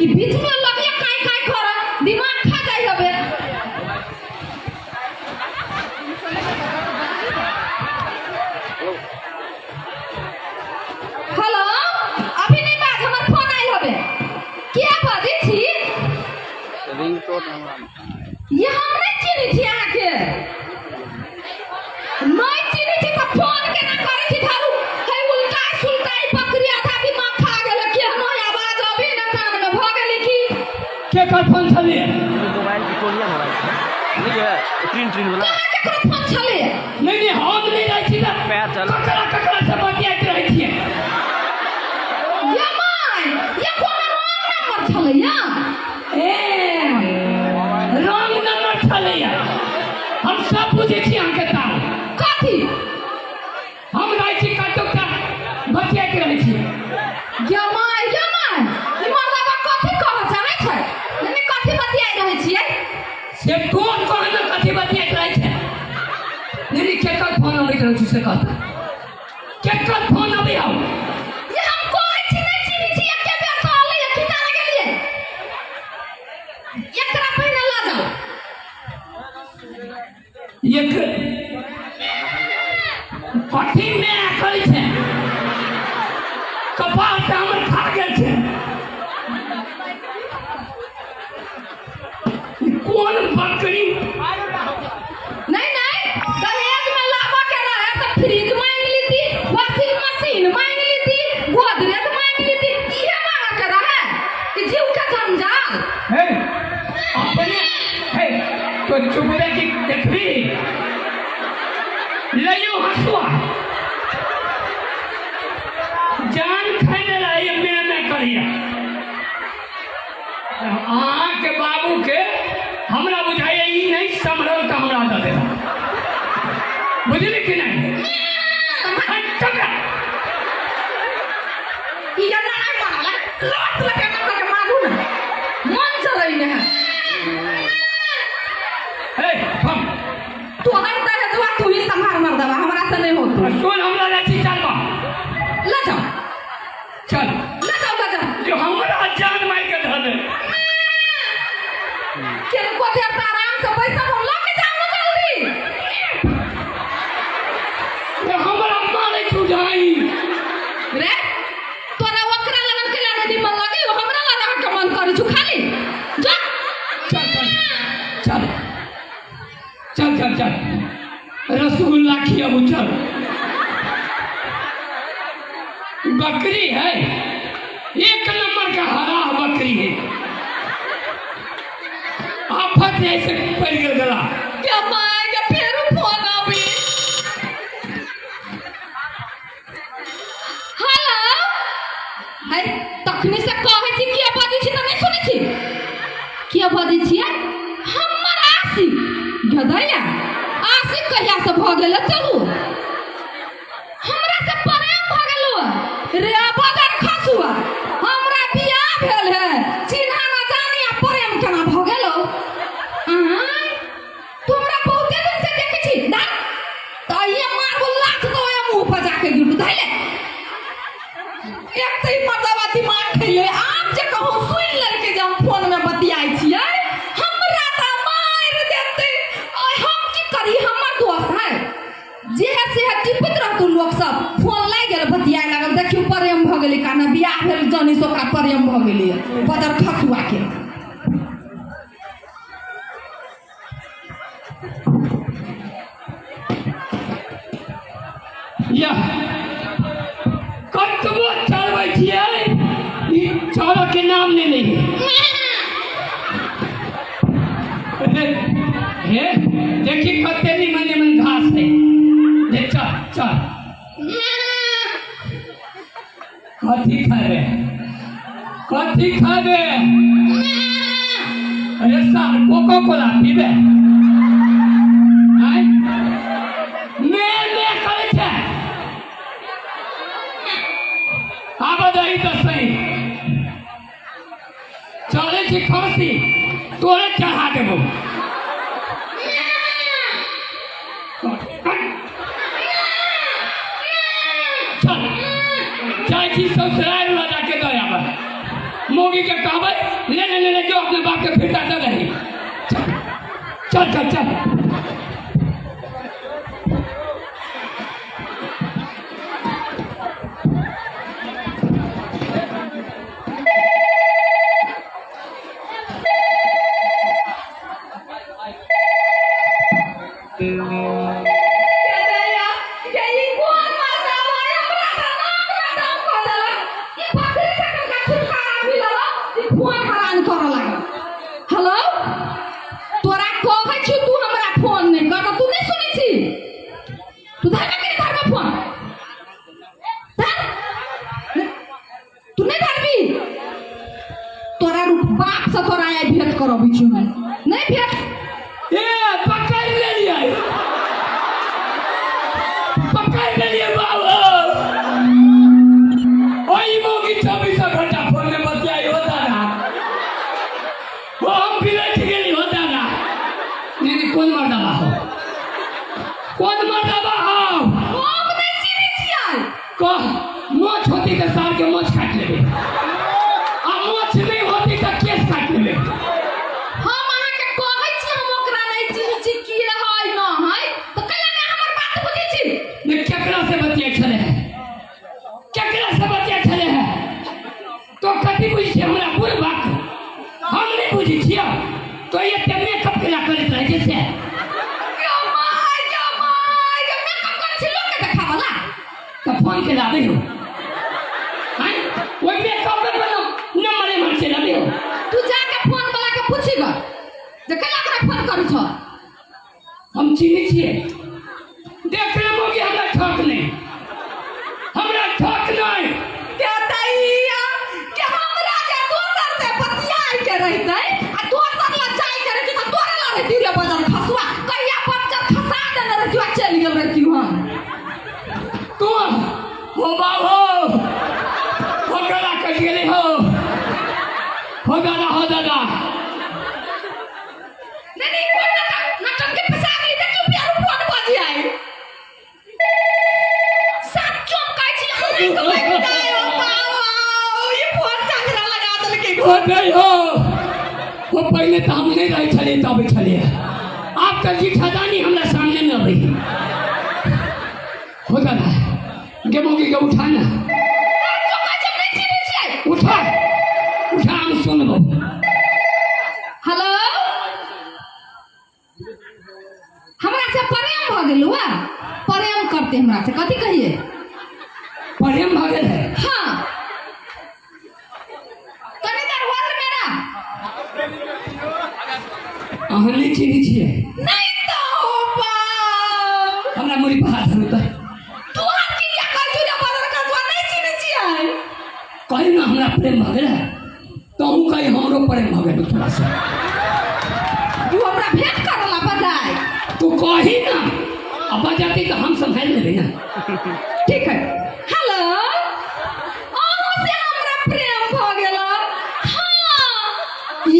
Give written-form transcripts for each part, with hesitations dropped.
ई बीच में लगिया काय काय कर दिमाग खा जाई हबे। हेलो अभी नहीं बात हमर फोन आइल हबे। क्या बाजी छी? रिंगटोन ये हम नहीं चिनी छी अहाँ के। नहीं चिनी छी तो फोन के ना करे छी थारू। है उल्टा सुल्टा ई बकरी आधा दिमाग खा गेल के नो आवाज अभी ना कान में भ गेल की। के कर फोन छले? मोबाइल की कोनिया मोबाइल नहीं है ट्रिन ट्रिन वाला। केकरो फोन छले? नहीं हम नहीं रही थी ना। पैर चल ककरा ककरा से बतियात रही थी। या माय ये कोन रंग नंबर छले या? ए रंग नंबर छले या। हम सब बुझे छी अहाँ के ताल। कथी? हम रही थी कटोका बतियात रही थी। या माय ई मर्दावा कथी कहब चाहे छै? नहीं कथी बतियाई रहै छियै? से कौन कहना कथी बतियात रही छे? नहीं केकर फोन आबि रहल छै से कहता। केकर फोन आबि आओ? ये हम कोई छी नहीं चिनी छी एके बेर कहले या कि जाने गेलिए। एकरा पहिने ला जाओ। एक कथी में आकल छे? कपाल से हमर खा गेल छे। कौन बकरी? नहीं दहेज में लावा के रहे तो फ्रिज मांग लीती, वॉशिंग मशीन मांग लीती, गोदरेज मांग लीती, ये मांग के रहे कि जीव का जंजाल। है अपने है तो चुप रह की देखबी लइयो हसुआ जान खाने लाई में करिया। अहाँ के बाबू के हमरा बुझाइए ई नहीं संभल तो हमरा दे देला। बुझली कि नहीं? ये ना माला लात लगा के मारू ना मन चलई ने हे हम तू हर दहेजवा तू ही संभाल मर्दवा हमरा से नहीं होत। सुन हमरा लाठी चलबा ले जाओ चल जो हमरा जान मार के धर दे। किनको दे आराम से पैसा हम लेके जाओ ना जल्दी। ये हमरा मारे छुझाई रे तोरा ओकरा लगन के लाने निमन लागे हमरा लगा के मन करे छु खाली जा। चल चल चल चल चल रसगुल्ला खियाबू चल। बकरी है एक नंबर का हरा बकरी है। आफत ऐसे पड़ गला क्या मांगे फिर फोन आवी। हेलो है तखनी से कहे छी किया बाजी छी त नहीं सुनै छी। किया बाजी छी? हमर आसी गदैया आसी कहिया से भ गेल चलू हमरा से प्रेम भ गेलो रे बदर खसुआ हमरा बियाह भेल है चिन्हा ना जानी आ प्रेम केना भ गेलो। तुमरा बहुते दिन से देखे छी ना तो ये मारबो लात दो ये मुंह पर जाके गिरु धैले एक तई मर्दवा दिमाग खैले। आप जे कहूं सुन लड़के जब फोन में बतियाई छियै हमरा त मार देते। ओए हम की करी हमर दोस्त है जे है से है टिपत रहतु लोग सब फोन लाग गेल बतियाए लागल देखियो प्रेम भ गेलै काना बियाह भेल जानी से ओकरा प्रेम भ गेलै बदर खसुआ के। या कतबो चलबै छियै ई चलो के नाम नहीं लेंगे। हे देखी कते निमन निमन घास है। ले चल चल कथी खाबे अरे साल कोको कोला पीबे आय मैं करे छे आब दही तो सही चले छी खांसी तोरे चढ़ा देबो। चल जाई छी ससुराल वाला के दया पर मोगी के कहबै ले जो अपने बाप के फिरता दे रही। चल चल चल हेलो तोरा कहै छी तू हमरा फोन नहीं कर तू नहीं सुनै छी तू धर के घर में फोन तू नहीं धरबी तोरा बाप से तोरा आय भेंट करबी छी नहीं भेंट ए पकड़ ले लिया बाबा ओई मोगी 24 घंटा फोन में बतियाई होता ना वो हम बिलट गेली होता ना नहीं कौन मर दबा हो हम नहीं चिन्है छियै कह मोछ होती तो सार के मोछ काट लेबे आ मोछ नहीं होती तो केस काट लेबे। हम अहाँ के कहै छी हम ओकरा नहीं चिन्है छी की है न है तो कला ने हमर बात बुझै छी ये केकरा से बतियाई छले है तो कथी बुझी छी हमरा बुढ़ बात हम नहीं बुझी छियै तो ये ते मेकअप केला करैत रहै छै से तो फोन के लाबे हो हां ओइ मेकअप में बनो नंबर मार के लाबे हो तू जाके फोन वाला के पूछी ग जे कला ओकरा फोन करू छ हम चिन्है छियै देख ले मोगी हमरा ठक नहीं देतैया के हमरा जे दोसर से बतियाई के रहतै आ दोसर ला जाई के रहतै त तोरे ला रहतै रे बजर खसुआ कहिया बच्चा खसा देने रहतै चल गेल रहतै हम तू हो बाबू हो गला कट गेले हो दादा नहीं कोन नाटक के फसा गेली देखियो प्यार फोन बाजी आई सब चुप काई छी हम नहीं कहै ओ बाबा ये फोन चंगरा लगा दल के हो नहीं हो वो पहले तो हम नहीं रहे छले तब छले आप तो जी खजानी हमरा सामने में रही हो दादा के मोगी के उठाना उठा हम सुनबो। हेलो हमरा से प्रेम भ गेल हुआ प्रेम करते हमरा से कथी कहिए प्रेम भ गेल है हाँ तनी देर होल मेरा अहाँ नहीं चिन्है छियै नहीं तो बाप हमरा मोरी भात धरू त तू आके या कहू रे बदर का तू नहीं चिन्है छियै कहि ना हमरा प्रेम भ गेल है तो हूं कहि हमरो प्रेम भ गेल तोरा से तू हमरा भेंट करला बजाय तू कहि ना अब जाती तो हम संभाल लेबे ना ठीक है हेलो अहाँ से हमरा प्रेम भ गेल हाँ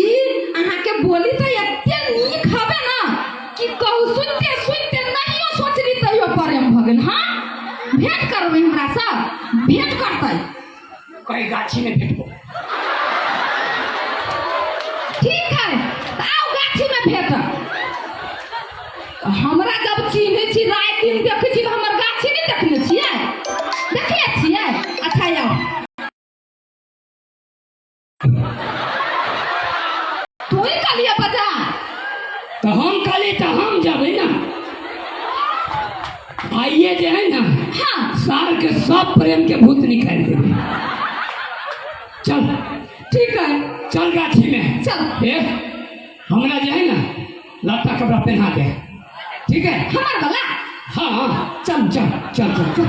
ई अहाँ के बोली तो एते नीक हबे ना कि कहू सुनते नहीं सोचली तैयो प्रेम भ गेल हाँ भेंट करबै हमरा से भेंट करतै कहीं गाछी में भेटबो ठीक है तो आओ गाछी में भेंट हमरा जब चिन्है छी रात दिन देखै छी हमर गाछी नहीं देखने छियै देखले छियै अच्छा आओ तू ही कलिया बजा तो हम काले तो हम जाबे ना आइए जे है ना हाँ सार के सब प्रेम के भूत निकाल देबे चल ठीक है चल गाछी में चल ए हमरा जे है ना लड़का कपड़ा पहना दे ठीक है हमार वाला हाँ चल चल चल चल चल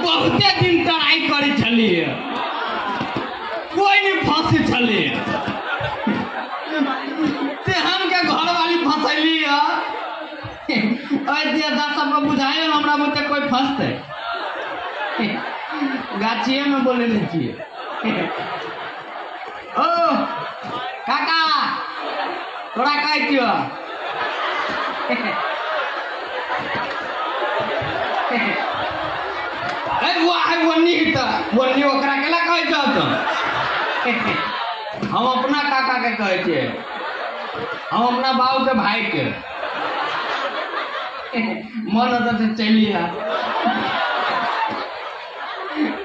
बहुते दिन तराई करी छलिए कोई नहीं फंसी छलिए से हम के घर वाली फंसैली गाछिए में बोले लीजिए। ओ काका तोरा कह दियो वन्नी ओकरा केला कहै छौ तो हम अपना काका के कहै छियै, हम अपना बाबू के भाई के मन होता तो चलिए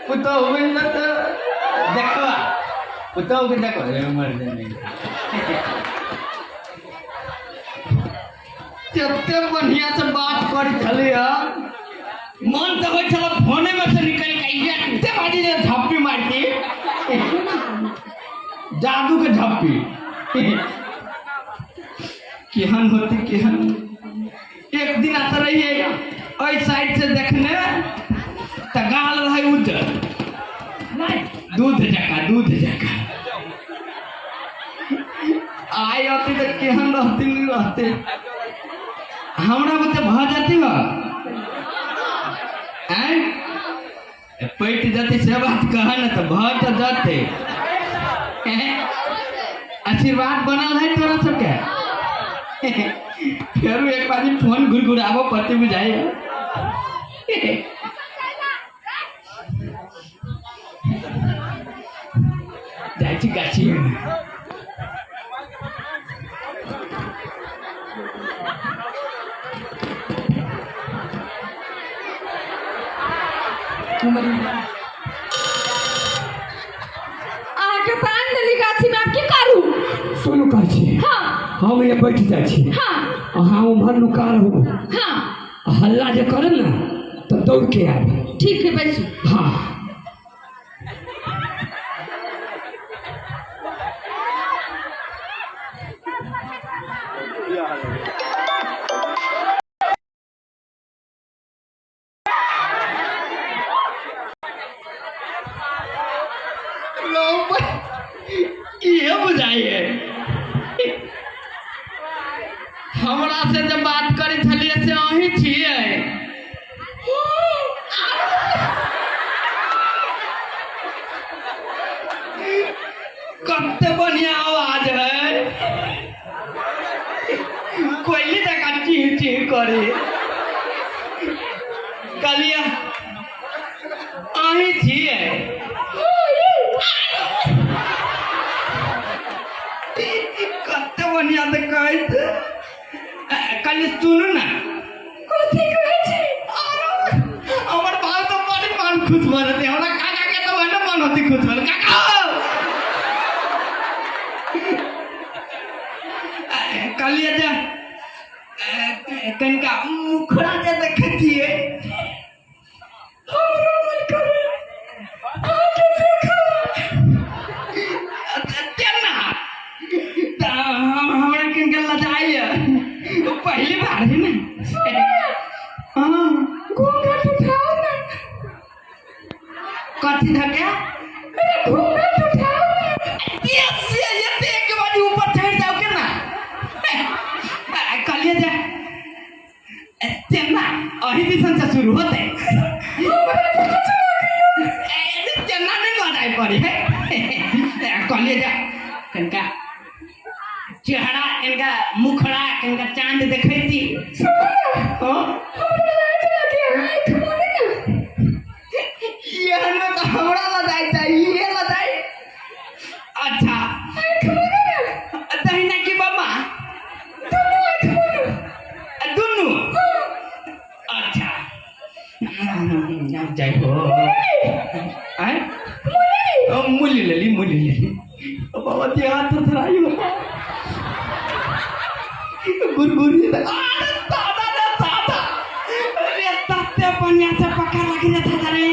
पुतौ हुए तो देखो पुतौ के देखो मर जाने कते बढ़िया से बात करी छली मन तो होय छल फोने में से निकल के एते बाजी जे झप्पी मारती जादू के झप्पी केहन होती केहन। एक दिन आता रहिए ओई साइड से देखने त गाल रहे उजर दूध जका आई होती तो केहन रहती नहीं रहते हमरा बच्चे भ जाती हो पैट जाती से बात कह न तो भ तो जाते आशीर्वाद बनल है तोरा सबके फिर एक बार फोन घुरघुराबो पति बुझाई जाई गाछी आके प्राण देली गाछी में आप की करू? सुनु कहै छी हाँ हम ये बैठ जाइ छी हाँ अहाँ उम्हर नुका रहू हाँ हल्ला जे करे ना तो दौड़ के आबी। ठीक है बैसू। हाँ ये बुझाइए हमरा से जब बात करी छलिए से अहीं छिए कते बढ़िया आवाज है कोयली जका चीह चीह करे कलिया अहीं छिए कते बढ़िया से कहै कल सुनू ना कथी कहै छी? हमर बात तो बड़ी मन खुश भऽ जेतै हमरा काका के तो बड़ मन होती खुश भऽ काका कलिया जा कनिका मुखड़ा जे देखतिए हमरो मन करे आके देखा केना त हमरा कनिका लजाइए पहली बार है ना हाँ घूंघट उठाओ ना। कथी धके घूंघट उठाओ ना। ये देख के बाद ऊपर चढ़ जाओ के ना कलिए जा तेना अही दिसन से शुरू होते तेना नहीं लड़ाई पड़ी है कलिए जा कनका चेहरा इनका मुखड़ा इनका चांद देखती ये हमरा लदाई चाहिए लदाई अच्छा दहिना की बाबा दुनू अच्छा जाई हो आय मूली ले ली बाबा जी हाथ थराई हो गुरगुरी दादा अरे तत्ते पनिया से पका लगी रहता रे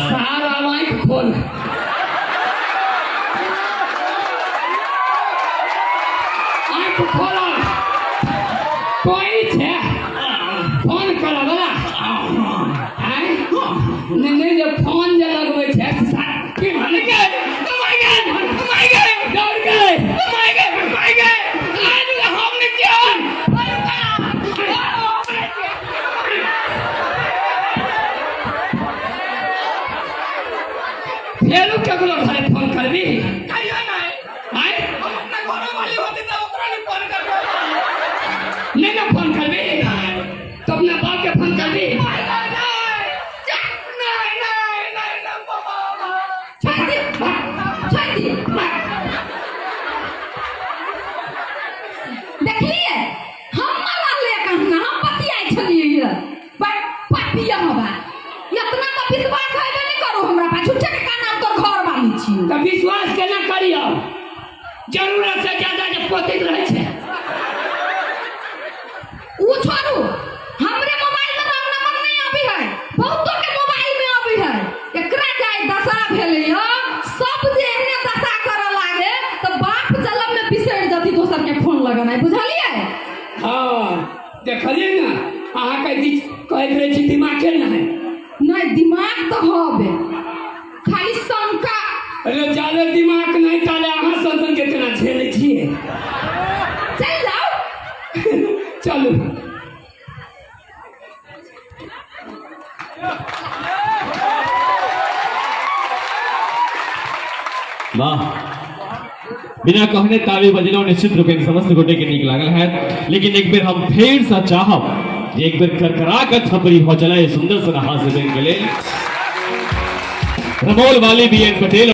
सारा माइक खोल आँख खोला कोई छे फोन करा बला नहीं जो फोन जे लगबै छे की मन के दौड़ गए आज हमने क्या फेरू केकरो घरे फोन करबी कहियो नहीं आय हम अपना घर वाली होती तो ओकरा ने फोन करबो नहीं ना फोन करबी तो अपने बाप के फोन करबी नहीं बाबा छोड़ दी देखलिए हमारा ले कहना हम बतियाई छलिए पापिया होबा इतना तो विश्वास है नहीं करो हमरा पर झूठे के कान तो घर वाली छी तो विश्वास केना करियो जरूरत से ज्यादा जे पोतित रहे छे ऊ छोड़ू हमरे मोबाइल में नाम नंबर नहीं आबी है बहुतों के मोबाइल में आबी है एकरा जाय दशा भेले हो सब जे एहने दशा करे लागे तो बाप जलम में बिसर जती दोसर के फोन लगाना बुझलिए हां देखलिए ना अहाँ के बीच कहत रहे छी दिमाग के नहीं नहीं दिमाग तो होबे खाली शंका अरे जाले दिमाग नहीं ताले अहाँ संतन के केना झेले छिए चल जाओ चलो वाह बिना कहने ताली बजलो निश्चित रूप से समस्त गोटे के नीक लागल है लेकिन एक बेर हम फेर सा चाहब जे एक बेर करकरा के थपड़ी हो चला सुंदर सन हास्य के लिए रमोल वाली बीएन पटेल